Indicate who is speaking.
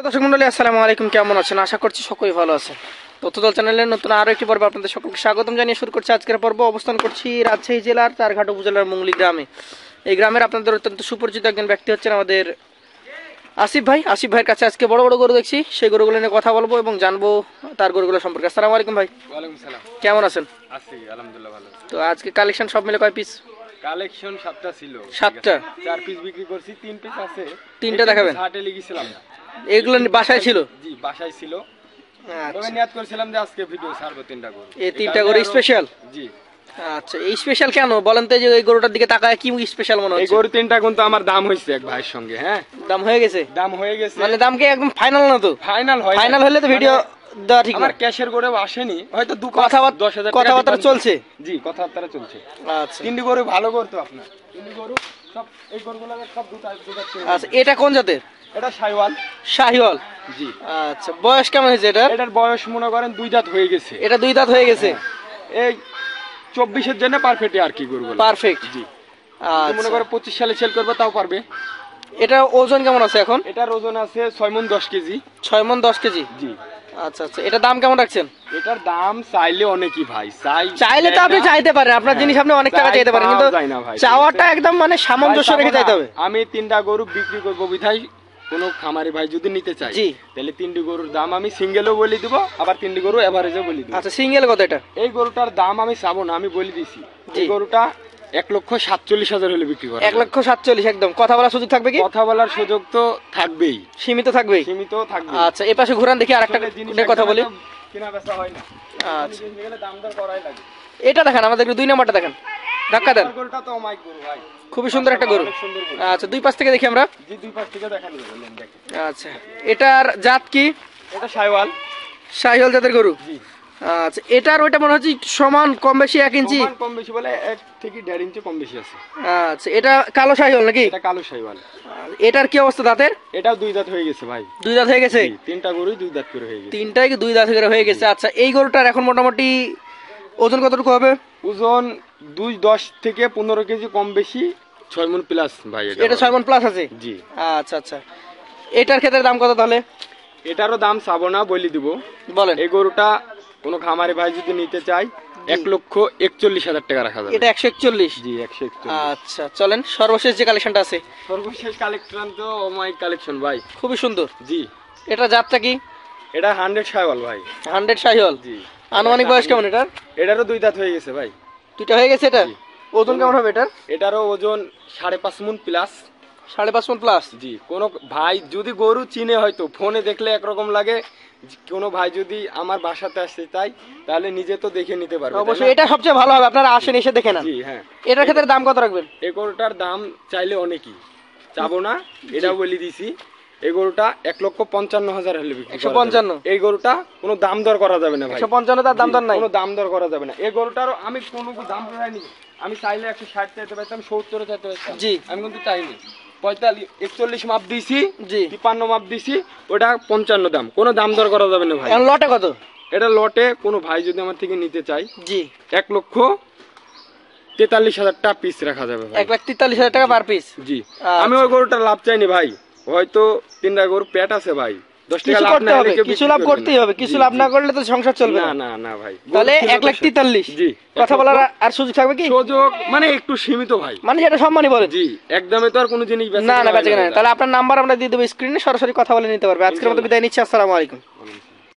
Speaker 1: দর্শক মন্ডলী আসসালামু আলাইকুম, কেমন আছেন? আশা করছি সকলেই ভালো আছেন। তথ্যদল চ্যানেলের নতুন আরো একটি পর্বে আপনাদের সকলকে স্বাগতম জানিয়ে শুরু করছি আজকের পর্ব। অবস্থান করছি রাজশাহী জেলার চারঘাট উপজেলার মুঙ্গলি গ্রামে। এই গ্রামের আপনাদের অত্যন্ত সুপরিচিত একজন ব্যক্তি হচ্ছেন আমাদের আসিফ ভাই। আসিফ ভাইয়ের কাছে আজকে বড় বড় গরু দেখছি, সেই গরুগুলো নিয়ে কথা বলবো এবং জানবো তার গরুগুলো সম্পর্কে। আসসালামু আলাইকুম ভাই।
Speaker 2: ওয়ালাইকুম সালাম।
Speaker 1: কেমন আছেন?
Speaker 2: আছি আলহামদুলিল্লাহ ভালো।
Speaker 1: তো আজকে কালেকশন সব মিলে কয় পিস?
Speaker 2: কালেকশন 7টা ছিল।
Speaker 1: 7টা?
Speaker 2: 4 পিস বিক্রি করছি, 3 পিস আছে।
Speaker 1: 3টা দেখাবেন?
Speaker 2: হাটে লিখেছিলাম না,
Speaker 1: এগুলো বাসায় ছিল?
Speaker 2: জি বাসায় ছিল।
Speaker 1: আচ্ছা,
Speaker 2: তবে নিয়াত করেছিলাম যে আজকে ভিডিও ছাড়বো 3টা গরু।
Speaker 1: এই 3টা গরু স্পেশাল?
Speaker 2: জি।
Speaker 1: আচ্ছা, এই স্পেশাল কেন বলেন তো? যে এই গরুটার দিকে তাকায় কি স্পেশাল মনে
Speaker 2: এই
Speaker 1: হচ্ছে?
Speaker 2: গরু 3টা কিন্তু আমার দাম হইছে এক ভাইয়ের সঙ্গে। হ্যাঁ,
Speaker 1: দাম হয়ে গেছে?
Speaker 2: দাম হয়ে গেছে
Speaker 1: মানে দাম কি একদম ফাইনাল না? তো
Speaker 2: ফাইনাল হয়,
Speaker 1: ফাইনাল হলে তো ভিডিও দেওয়া ঠিক না।
Speaker 2: আমার ক্যাশের গরু আসেনি, হয়তো
Speaker 1: কথাবার্তা
Speaker 2: 10,000
Speaker 1: কথাবার্তা চলছে?
Speaker 2: জি, কথাবার্তা চলছে।
Speaker 1: আচ্ছা
Speaker 2: 3টি গরু ভালো করতো আপনার। 3টি গরু সব এই গরুগুলো সব দুটা।
Speaker 1: আচ্ছা, এটা কোন জাতের?
Speaker 2: এটা শাইওয়াল।
Speaker 1: শাহিওয়াল?
Speaker 2: জি।
Speaker 1: আচ্ছা, বয়স কেমন হয়েছে এটা?
Speaker 2: এটার বয়স মনে করেন 2 দাঁত হয়ে গেছে।
Speaker 1: এটা 2 দাঁত হয়ে গেছে?
Speaker 2: এই 24-এর জন্য পারফেক্ট আর কি গরুগুলো।
Speaker 1: পারফেক্ট?
Speaker 2: জি।
Speaker 1: আচ্ছা,
Speaker 2: মনে করে 25 সালে সেল করবে তাও পারবে।
Speaker 1: এটা ওজন কেমন আছে এখন?
Speaker 2: এটার ওজন আছে 6 মণ 10 কেজি।
Speaker 1: 6 মণ 10 কেজি?
Speaker 2: জি।
Speaker 1: আচ্ছা আচ্ছা, এটা দাম কেমন রাখছেন?
Speaker 2: এটার দাম চাইলে অনেকই ভাই,
Speaker 1: চাইলে তো আপনি চাইতে পারেন, আপনার জিনিস আপনি অনেক টাকা চাইতে পারেন, কিন্তু চাওয়াটা একদম মানে সামঞ্জস্য রেখে চাইতে হবে।
Speaker 2: আমি 3টা গরু বিক্রি করবো বিধায় কোনো খামারি ভাই যদি নিতে চায়,
Speaker 1: জি,
Speaker 2: তাহলে 3টি গরুর দাম আমি সিঙ্গেলও বলে দিব, আবার 3টি গরু এভারেজও বলে দিব।
Speaker 1: আচ্ছা, সিঙ্গেল কত এটা?
Speaker 2: এই গরুটার দাম আমি চাবো না, আমি বলে দিছি। এই গরুটা 1,47,000 হলে বিক্রি করা।
Speaker 1: 1,47,000 একদম? কথা বলার সুযোগ থাকবে কি?
Speaker 2: কথা বলার সুযোগ তো থাকবেই,
Speaker 1: সীমিত থাকবেই?
Speaker 2: সীমিত থাকবে।
Speaker 1: আচ্ছা, এই পাশে ঘুরান দেখি আরেকটা কথা বলি।
Speaker 2: কিনা বেচা হয় না।
Speaker 1: আচ্ছা,
Speaker 2: গেলে দাম দর করাই লাগে।
Speaker 1: এটা দেখেন আমাদের, 2 নম্বরটা দেখেন, ধাক্কা দেন।
Speaker 2: গরুটা তো অমাইক গরু ভাই,
Speaker 1: খুবই সুন্দর একটা গরু।
Speaker 2: অনেক সুন্দর গরু।
Speaker 1: আচ্ছা, 2 পাশ থেকে দেখি আমরা।
Speaker 2: জি, 2 পাশ থেকে দেখান যাবেন, দেখেন।
Speaker 1: আচ্ছা, এটার জাত কি?
Speaker 2: এটা শাইওয়াল।
Speaker 1: শাহিওয়াল জাতের গরু?
Speaker 2: জি।
Speaker 1: আচ্ছা, এটার ওইটা মনে হচ্ছে সমান কম বেশি 1 ইঞ্চি?
Speaker 2: সমান কম বেশি বলে 1 থেকে 1.5 ইঞ্চি কম বেশি আছে।
Speaker 1: আচ্ছা, এটা কালো শাহিওয়াল নাকি?
Speaker 2: এটা কালো শাইওয়াল।
Speaker 1: এটার কি অবস্থা দাঁতের?
Speaker 2: এটাও 2 দাঁত হয়ে গেছে ভাই।
Speaker 1: 2 দাঁত হয়ে গেছে?
Speaker 2: 3টা গরুই 2 দাঁত করে হয়ে গেছে।
Speaker 1: 3টাই 2 দাঁত করে হয়ে গেছে। আচ্ছা, এই গরুটার এখন মোটামুটি ওজন কতটুকু হবে?
Speaker 2: ওজন 2-10 থেকে 15 কেজি কম বেশি, 6 মণ প্লাস ভাই।
Speaker 1: এটা 6 মণ প্লাস আছে?
Speaker 2: জি।
Speaker 1: আচ্ছা আচ্ছা, এটার ক্ষেত্রে দাম কত তাহলে?
Speaker 2: এটারও দাম চাবো না, বলে দিব।
Speaker 1: বলেন।
Speaker 2: এই গরুটা কোনো খামারি ভাই যদি নিতে চায় 1,41,000 টাকা রাখা যাবে।
Speaker 1: এটা 141?
Speaker 2: জি, 141।
Speaker 1: আচ্ছা, চলেন সর্বশেষ যে কালেকশনটা আছে।
Speaker 2: সর্বশেষ কালেকশন তো ওমাই কালেকশন ভাই,
Speaker 1: খুবই সুন্দর।
Speaker 2: জি।
Speaker 1: এটা জাতটা কি?
Speaker 2: এটা 100 শাইওয়াল ভাই।
Speaker 1: 100 শাহিওয়াল?
Speaker 2: জি।
Speaker 1: আনুমানিক বয়স কেমন এটার?
Speaker 2: এটারও 2 দাঁত হয়ে গেছে ভাই।
Speaker 1: 2টা হয়ে গেছে? এটা ওজন কেমন হবে এটার?
Speaker 2: এটারও ওজন 5.5 মণ প্লাস।
Speaker 1: 5.5 মণ প্লাস?
Speaker 2: জি। কোন ভাই যদি গরু চিনে, হয়তো ফোনে দেখলে একরকম লাগে, কোনো ভাই যদি আমার বাসাতে আসতে চাই তাহলে নিজে তো দেখে নিতে পারবে।
Speaker 1: অবশ্যই এটা সবচেয়ে ভালো হবে, আপনারা আসেন এসে দেখে নেন।
Speaker 2: জি হ্যাঁ।
Speaker 1: এটার ক্ষেত্রে দাম কত রাখবেন?
Speaker 2: এই গরুটার দাম চাইলে অনেকই, চাবো না, এটাও বলে দিছি। এই গরুটা 1,55,000 হলে বিক্রি করা যাবে।
Speaker 1: 155?
Speaker 2: এই গরুটা কোনো দাম দর করা যাবে না ভাই।
Speaker 1: 155 তার দাম দর নাই?
Speaker 2: কোনো দাম দর করা যাবে না। এই গরুটারও আমি কোনো দাম চাইনি। আমি চাইলে 160 চাইতে পারতাম, 70 চাইতে পারতাম।
Speaker 1: জি।
Speaker 2: আমি কিন্তু চাইনি। 41 মাপ দিছি,
Speaker 1: জি।
Speaker 2: 53 মাপ দিছি, ওটা 55 দাম। কোনো দাম দর করা যাবে না ভাই।
Speaker 1: এখন লটে কত?
Speaker 2: এটা লটে কোনো ভাই যদি আমার থেকে নিতে চাই,
Speaker 1: জি,
Speaker 2: 1,43,000 টাকা পিস রাখা যাবে ভাই।
Speaker 1: 1,43,000 টাকা পার পিস?
Speaker 2: জি। আমি ওই গরুটার লাভ চাইনি ভাই, হয়তো 3টা গরু পেট আছে ভাই, 10 টাকা লাভ না হলে
Speaker 1: কিছু লাভ করতেই হবে। কিছু লাভ না করলে তো সংসার চলবে
Speaker 2: না।
Speaker 1: না।
Speaker 2: না না ভাই,
Speaker 1: তাহলে 1,43,000?
Speaker 2: জি।
Speaker 1: কথা বলার আর সুযোগ থাকবে কি?
Speaker 2: সুযোগ মানে একটু সীমিত ভাই,
Speaker 1: মানে সেটা সম্মানই বলেন?
Speaker 2: জি। একদমে তো আর কোনো জিনিস বেচা
Speaker 1: না না, বেচে না। তাহলে আপনার নাম্বার আমরা দিয়ে দেবো স্ক্রিনে, সরাসরি কথা বলে নিতে পারবে। আজকের মতো বিদায় নিচ্ছি, আসসালামু আলাইকুম।